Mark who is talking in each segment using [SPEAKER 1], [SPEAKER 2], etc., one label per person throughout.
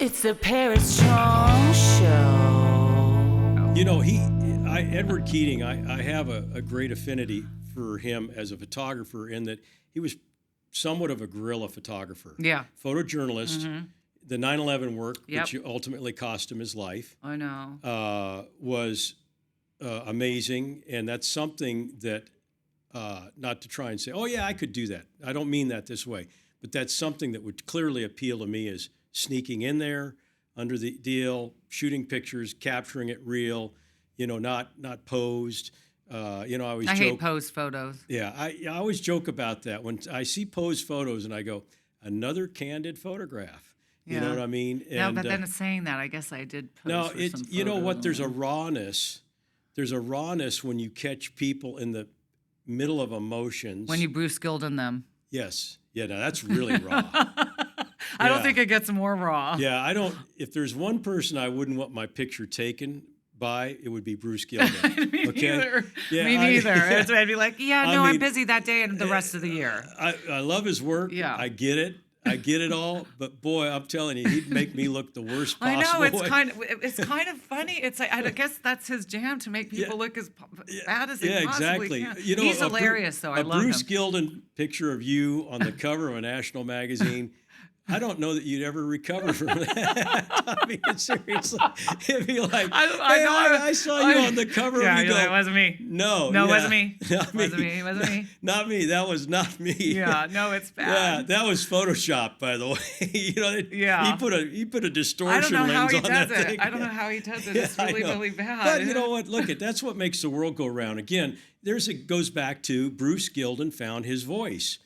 [SPEAKER 1] It's the Paris Chong Show.
[SPEAKER 2] You know, Edward Keating, I have a great affinity for him as a photographer in that he was somewhat of a guerrilla photographer.
[SPEAKER 1] Yeah.
[SPEAKER 2] Photojournalist.
[SPEAKER 1] Mm-hmm.
[SPEAKER 2] The 9/11 work,
[SPEAKER 1] Yep.
[SPEAKER 2] which ultimately cost him his life,
[SPEAKER 1] I know.
[SPEAKER 2] was amazing. And that's something that, not to try and say, oh, yeah, I could do that. I don't mean that this way. But that's something that would clearly appeal to me as sneaking in there under the deal, shooting pictures, capturing it real, not posed. I
[SPEAKER 1] hate posed photos.
[SPEAKER 2] Yeah, I always joke about that when I see posed photos and I go, another candid photograph.
[SPEAKER 1] Yeah.
[SPEAKER 2] You know what I mean?
[SPEAKER 1] No, but then saying that, I guess I did pose
[SPEAKER 2] no,
[SPEAKER 1] for some photos.
[SPEAKER 2] you know what? There's a rawness. There's a rawness when you catch people in the middle of emotions.
[SPEAKER 1] When you Bruce Gilden them.
[SPEAKER 2] Yes. Yeah, no, that's really raw.
[SPEAKER 1] I don't think it gets more raw.
[SPEAKER 2] Yeah, I don't. If there's one person I wouldn't want my picture taken by, it would be Bruce Gilden.
[SPEAKER 1] Me
[SPEAKER 2] okay?
[SPEAKER 1] neither.
[SPEAKER 2] Yeah,
[SPEAKER 1] Me neither.
[SPEAKER 2] Yeah.
[SPEAKER 1] I'd be like, I'm busy that day and the rest of the year.
[SPEAKER 2] I love his work.
[SPEAKER 1] Yeah.
[SPEAKER 2] I get it. I get it all. But boy, I'm telling you, he'd make me look the worst possible.
[SPEAKER 1] I know it's
[SPEAKER 2] way.
[SPEAKER 1] kind of funny. It's like I guess that's his jam, to make people look as bad as they possibly can. He's hilarious, though. I love him.
[SPEAKER 2] A Bruce Gilden picture of you on the cover of a national magazine. I don't know that you'd ever recover from that. I mean, seriously, it'd be like, I saw you on the cover.
[SPEAKER 1] Yeah,
[SPEAKER 2] and you go,
[SPEAKER 1] it wasn't me.
[SPEAKER 2] No,
[SPEAKER 1] it wasn't me.
[SPEAKER 2] Not me.
[SPEAKER 1] It wasn't me.
[SPEAKER 2] Not me. That was not me.
[SPEAKER 1] Yeah, no, it's bad.
[SPEAKER 2] Yeah, that was Photoshop, by the way. He put a distortion lens on that thing.
[SPEAKER 1] I don't know how he does it. It's really, really bad.
[SPEAKER 2] But you know what? Look, that's what makes the world go round. Again, it goes back to Bruce Gilden found his voice,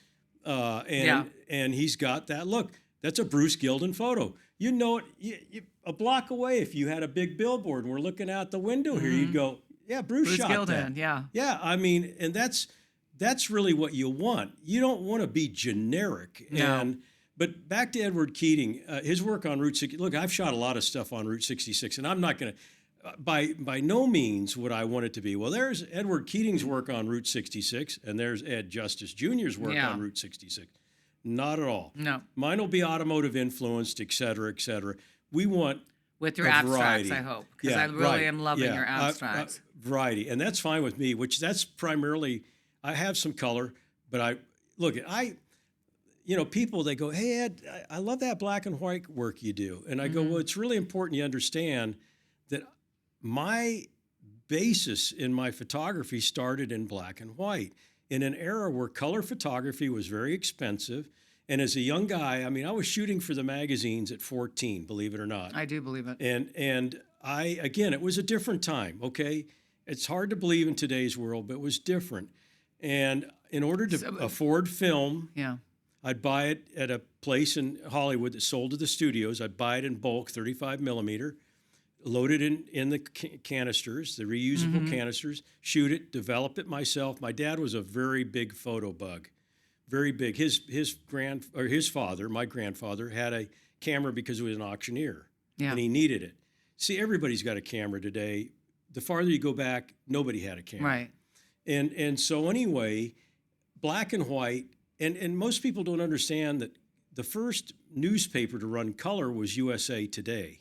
[SPEAKER 2] and he's got that look. That's a Bruce Gilden photo. You know it. A block away, if you had a big billboard and we're looking out the window here, you'd go, yeah, Bruce shot
[SPEAKER 1] Gilden,
[SPEAKER 2] that.
[SPEAKER 1] yeah.
[SPEAKER 2] Yeah, I mean, and that's really what you want. You don't want to be generic.
[SPEAKER 1] No.
[SPEAKER 2] But back to Edward Keating, his work on Route 60. Look, I've shot a lot of stuff on Route 66, and I'm not going to, by no means would I want it to be, well, there's Edward Keating's work on Route 66, and there's Ed Justice Jr.'s work on Route 66. Not at all.
[SPEAKER 1] No.
[SPEAKER 2] Mine will be automotive influenced, et cetera, et cetera. We want
[SPEAKER 1] with your
[SPEAKER 2] abstracts,
[SPEAKER 1] I hope, because I really am loving your abstracts.
[SPEAKER 2] Variety, and that's fine with me. That's primarily. I have some color, but people they go, hey Ed, I love that black and white work you do, and I go, well, it's really important you understand that my basis in my photography started in black and white. In an era where color photography was very expensive. And as a young guy, I mean, I was shooting for the magazines at 14, believe it or not.
[SPEAKER 1] I do believe it.
[SPEAKER 2] And it was a different time, okay? It's hard to believe in today's world, but it was different. And in order to afford film, I'd buy it at a place in Hollywood that sold to the studios. I'd buy it in bulk, 35 millimeter. Load it in the canisters, the reusable canisters, shoot it, develop it myself. My dad was a very big photo bug, very big. His father, my grandfather, had a camera because he was an auctioneer, and he needed it. See, everybody's got a camera today. The farther you go back, nobody had a camera.
[SPEAKER 1] Right.
[SPEAKER 2] And so anyway, black and white, and most people don't understand that the first newspaper to run color was USA Today.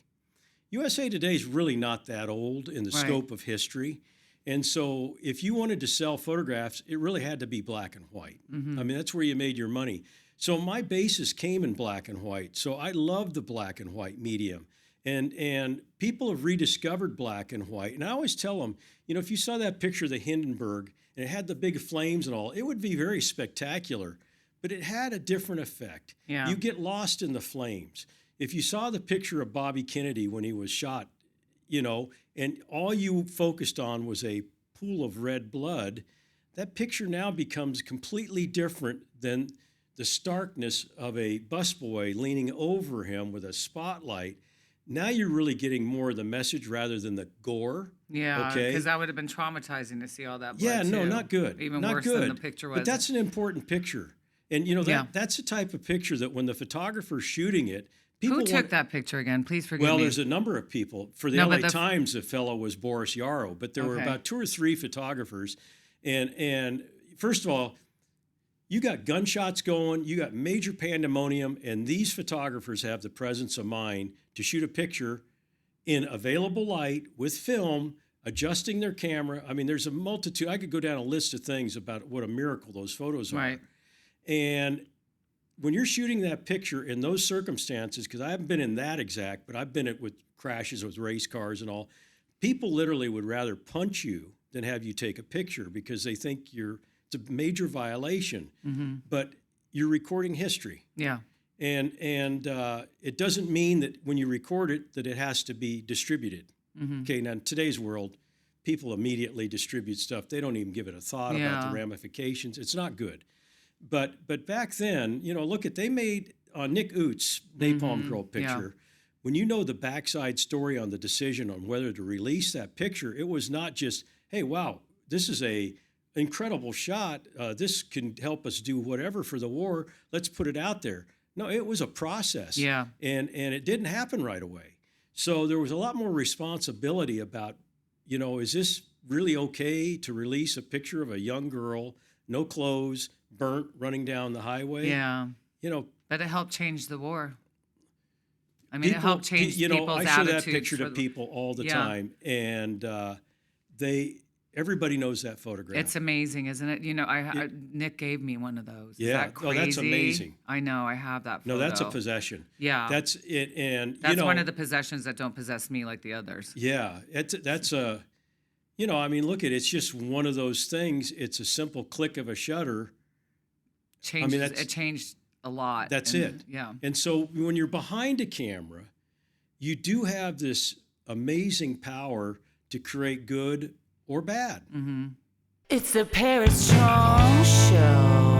[SPEAKER 2] USA Today is really not that old in the scope of history. And so if you wanted to sell photographs, it really had to be black and white. I mean, that's where you made your money. So my basis came in black and white. So I love the black and white medium. And people have rediscovered black and white. And I always tell them, if you saw that picture of the Hindenburg and it had the big flames and all, it would be very spectacular. But it had a different effect.
[SPEAKER 1] Yeah.
[SPEAKER 2] You get lost in the flames. If you saw the picture of Bobby Kennedy when he was shot, and all you focused on was a pool of red blood, that picture now becomes completely different than the starkness of a busboy leaning over him with a spotlight. Now you're really getting more of the message rather than the gore.
[SPEAKER 1] Yeah,
[SPEAKER 2] okay?
[SPEAKER 1] Because that would have been traumatizing to see all that blood,
[SPEAKER 2] yeah, no,
[SPEAKER 1] too.
[SPEAKER 2] not good.
[SPEAKER 1] Even
[SPEAKER 2] not
[SPEAKER 1] worse
[SPEAKER 2] good.
[SPEAKER 1] than the picture was.
[SPEAKER 2] But that's an important picture. And, that's the type of picture that when the photographer's shooting it, people
[SPEAKER 1] Who took that picture again? Please forgive me.
[SPEAKER 2] Well, there's a number of people. For the LA Times, the fellow was Boris Yarrow, but there were about 2 or 3 photographers. And first of all, you got gunshots going, you got major pandemonium, and these photographers have the presence of mind to shoot a picture in available light with film, adjusting their camera. I mean, there's a multitude. I could go down a list of things about what a miracle those photos are.
[SPEAKER 1] Right.
[SPEAKER 2] And when you're shooting that picture in those circumstances, because I haven't been in that exact, but I've been it with crashes with race cars and all, people literally would rather punch you than have you take a picture because they think it's a major violation. Mm-hmm. But you're recording history.
[SPEAKER 1] Yeah.
[SPEAKER 2] And it doesn't mean that when you record it that it has to be distributed. Mm-hmm. Okay, now in today's world, people immediately distribute stuff. They don't even give it a thought about the ramifications. It's not good. But back then, they made Nick Oots' Napalm Girl picture. Yeah. When you know the backside story on the decision on whether to release that picture, it was not just, hey, wow, this is a incredible shot. This can help us do whatever for the war. Let's put it out there. No, it was a process.
[SPEAKER 1] Yeah.
[SPEAKER 2] And it didn't happen right away. So there was a lot more responsibility about, is this really okay to release a picture of a young girl, no clothes, burnt, running down the highway?
[SPEAKER 1] Yeah. But it helped change the war. I mean, it helped change people's attitudes.
[SPEAKER 2] I show that picture to people all the time, and everybody knows that photograph.
[SPEAKER 1] It's amazing, isn't it? Nick gave me one of those.
[SPEAKER 2] Yeah.
[SPEAKER 1] Is that crazy?
[SPEAKER 2] Oh, that's amazing.
[SPEAKER 1] I know. I have that photo.
[SPEAKER 2] No, that's a possession.
[SPEAKER 1] Yeah.
[SPEAKER 2] That's it. And
[SPEAKER 1] that's one of the possessions that don't possess me like the others.
[SPEAKER 2] Yeah. That's it's just one of those things. It's a simple click of a shutter.
[SPEAKER 1] It changed a lot.
[SPEAKER 2] That's it.
[SPEAKER 1] Yeah.
[SPEAKER 2] And so when you're behind a camera, you do have this amazing power to create good or bad.
[SPEAKER 1] Mm-hmm.
[SPEAKER 3] It's the Paris Chong Show.